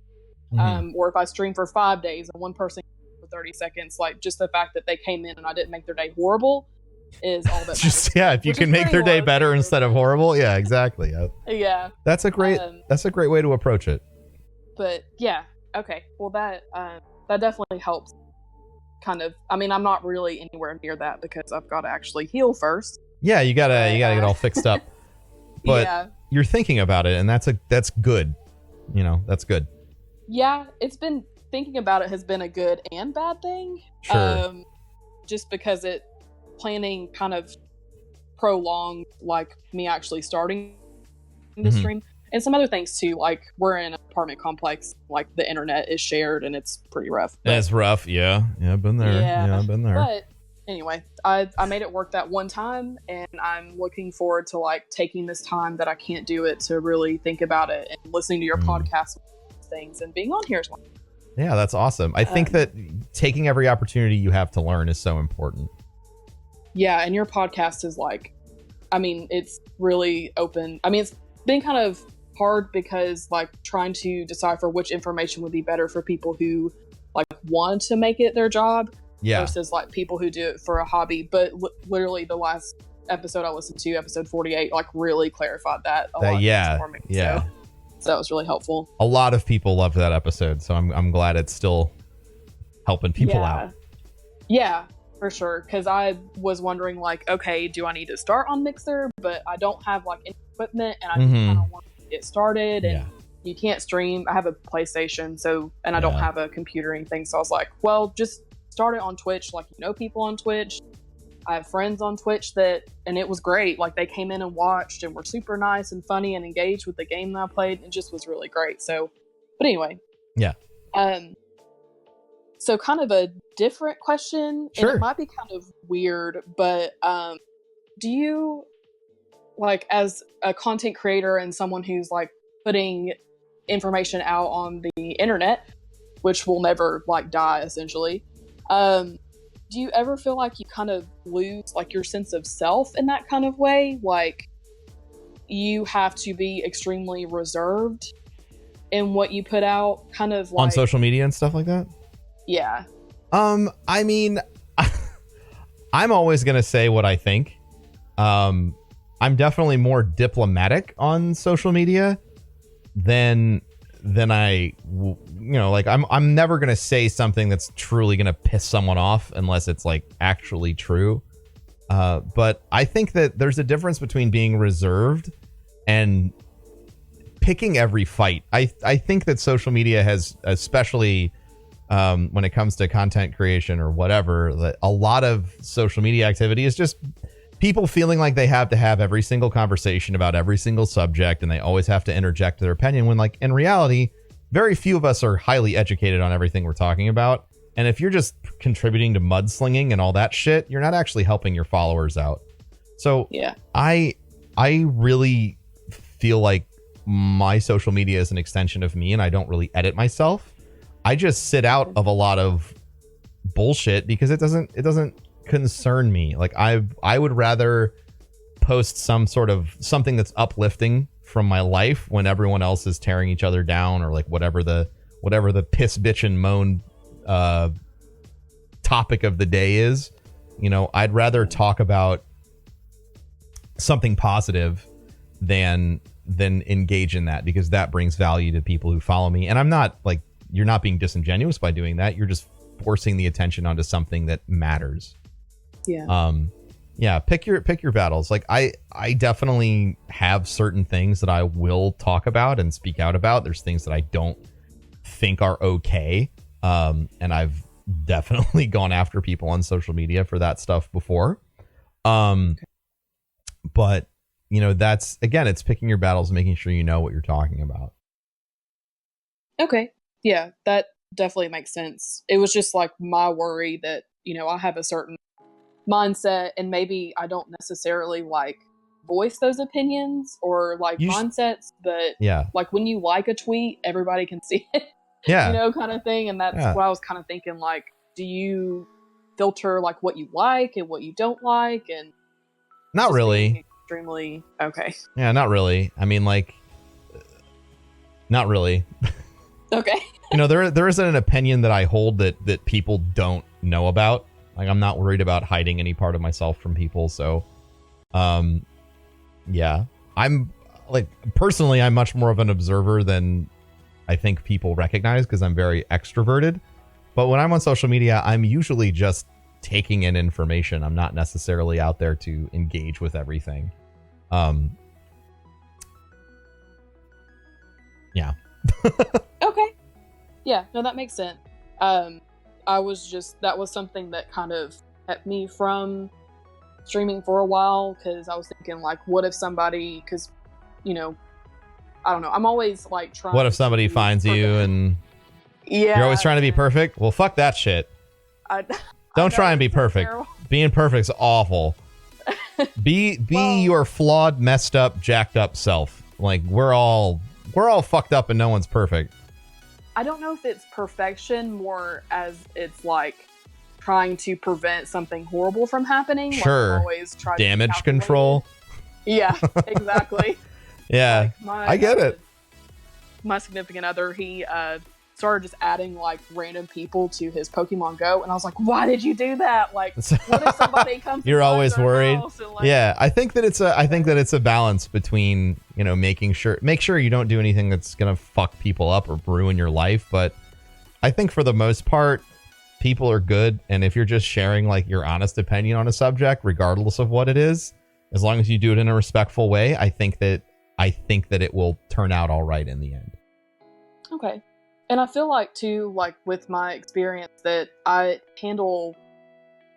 to me. Or if I stream for 5 days and one person for 30 seconds, like just the fact that they came in and I didn't make their day horrible is all that matters. Just if you can make their day better instead of horrible, yeah, exactly. Yeah, that's a great way to approach it. But yeah, okay, well that definitely helps. Kind of, I mean, I'm not really anywhere near that because I've got to actually heal first. Yeah, you gotta get all fixed up. But you're thinking about it, and that's good. That's good. Yeah, thinking about it has been a good and bad thing. Sure. Just because planning kind of prolonged like me actually starting the stream. And some other things too, like we're in an apartment complex, like the internet is shared and it's pretty rough. It's rough, yeah. I've been there. Yeah, I've been there. But anyway, I made it work that one time, and I'm looking forward to like taking this time that I can't do it to really think about it and listening to your podcast things and being on here as well. Yeah, that's awesome. I think that taking every opportunity you have to learn is so important. Yeah, and your podcast is like, I mean, it's really open. I mean, it's been kind of hard because like trying to decipher which information would be better for people who like want to make it their job versus like people who do it for a hobby. But literally the last episode I listened to, episode 48, like really clarified that a lot for me. So that was really helpful. A lot of people loved that episode, so I'm glad it's still helping people out. Yeah, for sure. Because I was wondering, like, okay, do I need to start on Mixer? But I don't have like any equipment, and I just kind of want to get started. And you can't stream. I have a PlayStation, and I don't have a computer or anything. So I was like, well, just start it on Twitch. Like, you know, people on Twitch. I have friends on Twitch and it was great. Like, they came in and watched and were super nice and funny and engaged with the game that I played. It just was really great. So, but anyway. Yeah. So kind of a different question. Sure. And it might be kind of weird, but do you, like, as a content creator and someone who's like putting information out on the internet, which will never like die essentially, do you ever feel like you kind of lose like your sense of self in that kind of way? Like, you have to be extremely reserved in what you put out, kind of like on social media and stuff like that? Yeah. I mean, I'm always going to say what I think. I'm definitely more diplomatic on social media than I, you know, like I'm never going to say something that's truly going to piss someone off unless it's like actually true. But I think that there's a difference between being reserved and picking every fight. I think that social media has, especially when it comes to content creation or whatever, that a lot of social media activity is just people feeling like they have to have every single conversation about every single subject, and they always have to interject their opinion, when like in reality, very few of us are highly educated on everything we're talking about. And if you're just contributing to mudslinging and all that shit, you're not actually helping your followers out. So yeah, I really feel like my social media is an extension of me, and I don't really edit myself. I just sit out of a lot of bullshit because it doesn't concern me. Like I would rather post some sort of something that's uplifting from my life when everyone else is tearing each other down, or like whatever the piss, bitch, and moan topic of the day is. You know, I'd rather talk about something positive than engage in that, because that brings value to people who follow me. And I'm not like, you're not being disingenuous by doing that. You're just forcing the attention onto something that matters. Yeah. Pick your battles. Like I definitely have certain things that I will talk about and speak out about. There's things that I don't think are okay. And I've definitely gone after people on social media for that stuff before. But you know, that's, again, it's picking your battles, making sure you know what you're talking about. Okay. Yeah, that definitely makes sense. It was just like my worry that, you know, I have a certain mindset and maybe I don't necessarily like voice those opinions or like mindsets, but yeah, like when you like a tweet, everybody can see it. Yeah. You know, kind of thing. And that's what I was kind of thinking, like, do you filter like what you like and what you don't like? And not really. Extremely okay. Yeah, not really. I mean, like, not really. Okay. You know, there isn't an opinion that I hold that people don't know about. Like, I'm not worried about hiding any part of myself from people. So, yeah, I'm like, personally, I'm much more of an observer than I think people recognize, because I'm very extroverted. But when I'm on social media, I'm usually just taking in information. I'm not necessarily out there to engage with everything. Yeah. Okay. Yeah, no, that makes sense. That was something that kind of kept me from streaming for a while, because I was thinking, like, what if somebody, because, you know, I don't know, I'm always like trying. What if somebody finds you and you're always trying to be perfect? Well, fuck that shit. Don't try and be perfect. Terrible. Being perfect's awful. Be your flawed, messed up, jacked up self. Like, we're all fucked up and no one's perfect. I don't know if it's perfection more as it's like trying to prevent something horrible from happening. Sure. Like, always try damage control. Yeah, exactly. Yeah, like I get it. My significant other, he started just adding like random people to his Pokemon Go, and I was like, why did you do that? Like, what if somebody comes? You're always worried. And, like, yeah, I think that it's a balance between, you know, make sure you don't do anything that's gonna fuck people up or ruin your life. But I think for the most part, people are good, and if you're just sharing like your honest opinion on a subject, regardless of what it is, as long as you do it in a respectful way, I think that it will turn out all right in the end. Okay. And I feel like too, like with my experience, that I handle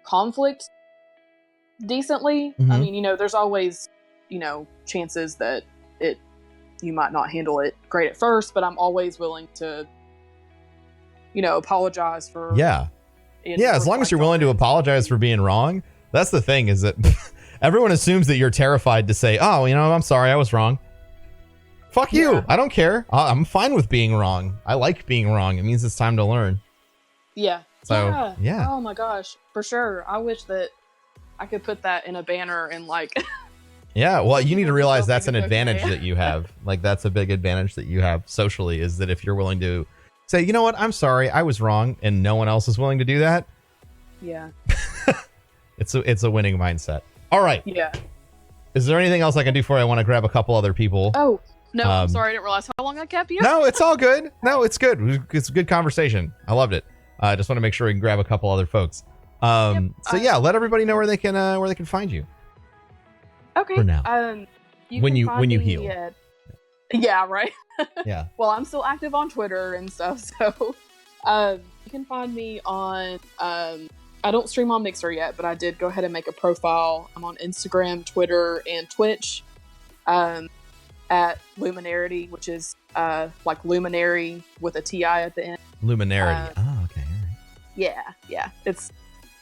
conflict decently. I Mhm. mean, you know, there's always, you know, chances that you might not handle it great at first, but I'm always willing to, you know, apologize for. Yeah, as long as you're willing to apologize for being wrong. That's the thing, is that everyone assumes that you're terrified to say, oh, you know, I'm sorry, I was wrong. Fuck you. Yeah. I don't care. I'm fine with being wrong. I like being wrong. It means it's time to learn. Yeah. So, yeah. Oh my gosh, for sure. I wish that I could put that in a banner and like. Yeah, well, you need to realize Don't that's think an it's okay. advantage that you have. Like, that's a big advantage that you have socially, is that if you're willing to say, you know what, I'm sorry, I was wrong, and no one else is willing to do that, Yeah. it's a winning mindset. All right. Yeah. Is there anything else I can do for you? I want to grab a couple other people. Oh, no, I'm sorry. I didn't realize how long I kept you. No, it's all good. No, it's good. It's a good conversation. I loved it. I just want to make sure we can grab a couple other folks. So yeah, let everybody know where they can find you. Okay. For now. When can you- find when you me heal. Yeah, right. Yeah. Well, I'm still active on Twitter and stuff, so you can find me on. I don't stream on Mixer yet, but I did go ahead and make a profile. I'm on Instagram, Twitter, and Twitch at Luminarity, which is like luminary with a TI at the end. Luminarity. Oh, okay. All right. Yeah. It's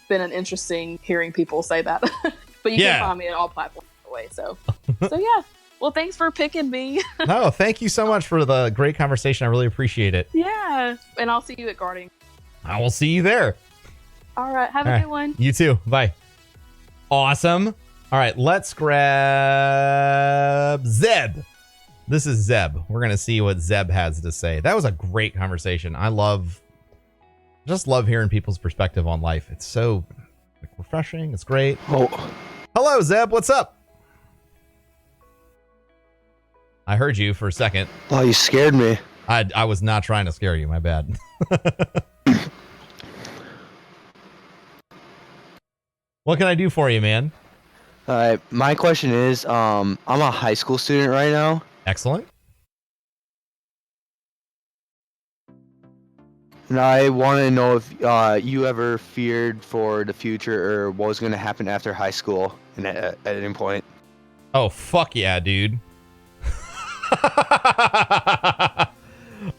been an interesting hearing people say that, but you can find me on all platforms away. So yeah. Well, thanks for picking me. No, thank you so much for the great conversation. I really appreciate it. Yeah, and I'll see you at Guarding. I will see you there. All right, have All a right. good one. You too. Bye. Awesome. All right, let's grab Zeb. This is Zeb. We're going to see what Zeb has to say. That was a great conversation. I just love hearing people's perspective on life. It's so refreshing. It's great. Oh, Hello, Zeb. What's up? I heard you for a second. oh, you scared me. I was not trying to scare you. My bad. What can I do for you, man? All right, my question is, I'm a high school student right now. Excellent. And I want to know if you ever feared for the future or what was going to happen after high school and at any point. Oh, fuck yeah, dude.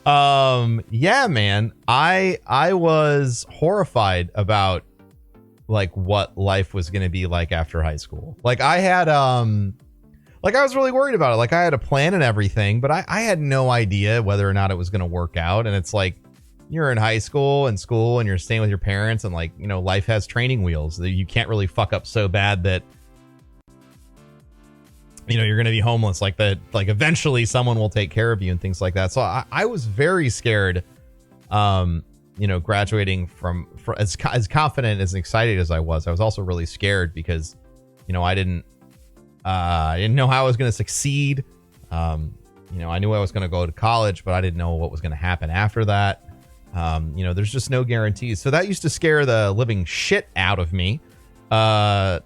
Yeah, man. I was horrified about like what life was going to be like after high school. Like I had like I was really worried about it. Like I had a plan and everything, but I had no idea whether or not it was going to work out. And it's like you're in high school and you're staying with your parents, and like, you know, life has training wheels. You can't really fuck up so bad that, you know, you're going to be homeless. Like that, like eventually someone will take care of you and things like that. So I was very scared, you know, graduating from as confident, as excited as I was also really scared because, you know, I didn't know how I was going to succeed. You know, I knew I was going to go to college, but I didn't know what was going to happen after that. You know, there's just no guarantees. So that used to scare the living shit out of me. So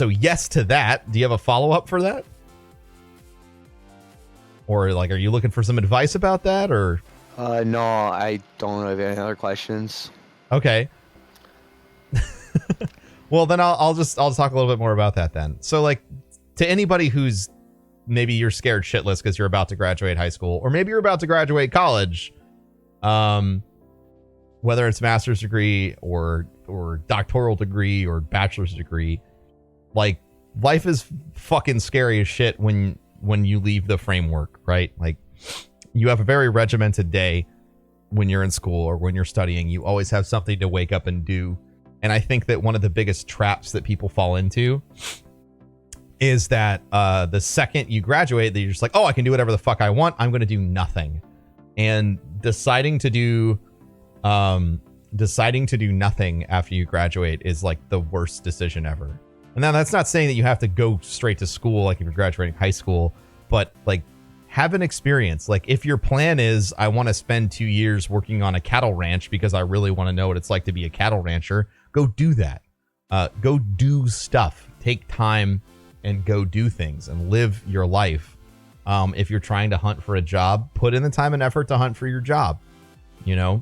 yes to that. Do you have a follow-up for that? Or like, are you looking for some advice about that, or? No, I don't have any other questions. Okay. Well, then I'll talk a little bit more about that then. So like, to anybody who's maybe you're scared shitless because you're about to graduate high school, or maybe you're about to graduate college, whether it's master's degree or doctoral degree or bachelor's degree, like life is fucking scary as shit when you leave the framework, right? Like you have a very regimented day when you're in school or when you're studying. You always have something to wake up and do. And I think that one of the biggest traps that people fall into is that the second you graduate, that you're just like, oh, I can do whatever the fuck I want. I'm going to do nothing. And deciding to do nothing after you graduate is like the worst decision ever. And now that's not saying that you have to go straight to school like if you're graduating high school, but like have an experience. Like if your plan is I want to spend 2 years working on a cattle ranch because I really want to know what it's like to be a cattle rancher, go do that. Go do stuff. Take time and go do things and live your life. If you're trying to hunt for a job, put in the time and effort to hunt for your job. You know,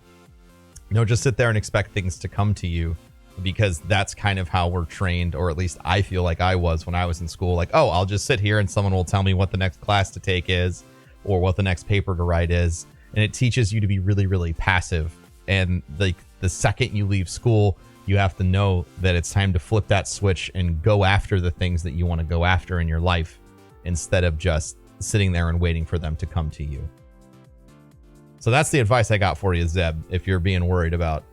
don't just sit there and expect things to come to you, because that's kind of how we're trained, or at least I feel like I was when I was in school. Like, oh, I'll just sit here and someone will tell me what the next class to take is or what the next paper to write is. And it teaches you to be really, really passive. And like the second you leave school, you have to know that it's time to flip that switch and go after the things that you want to go after in your life, instead of just sitting there and waiting for them to come to you. So that's the advice I got for you, Zeb, if you're being worried about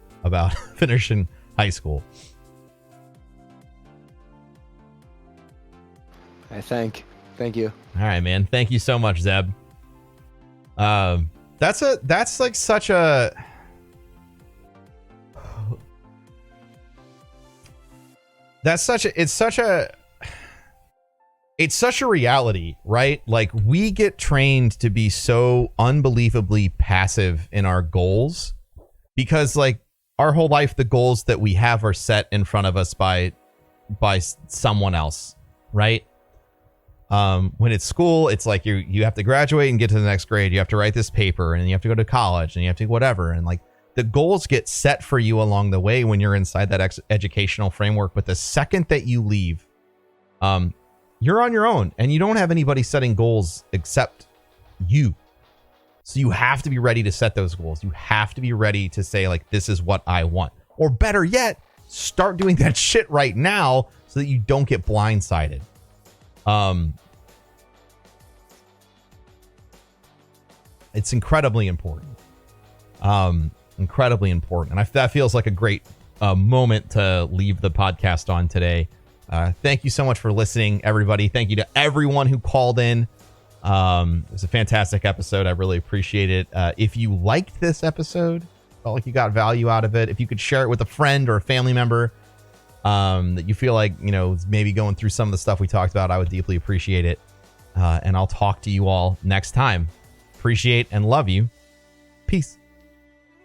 finishing high school. Thank you. All right, man. Thank you so much, Zeb. That's such a reality, right? Like we get trained to be so unbelievably passive in our goals, because like our whole life, the goals that we have are set in front of us by someone else, right? When it's school, it's like you have to graduate and get to the next grade. You have to write this paper, and you have to go to college, and you have to whatever. And like the goals get set for you along the way when you're inside that educational framework. But the second that you leave, you're on your own, and you don't have anybody setting goals except you. So you have to be ready to set those goals. You have to be ready to say, like, this is what I want. Or better yet, start doing that shit right now so that you don't get blindsided. It's incredibly important. Incredibly important. And that feels like a great moment to leave the podcast on today. Thank you so much for listening, everybody. Thank you to everyone who called in. It was a fantastic episode. I really appreciate it. If you liked this episode, felt like you got value out of it, if you could share it with a friend or a family member that you feel like, you know, maybe going through some of the stuff we talked about, I would deeply appreciate it. And I'll talk to you all next time. Appreciate and love you. Peace.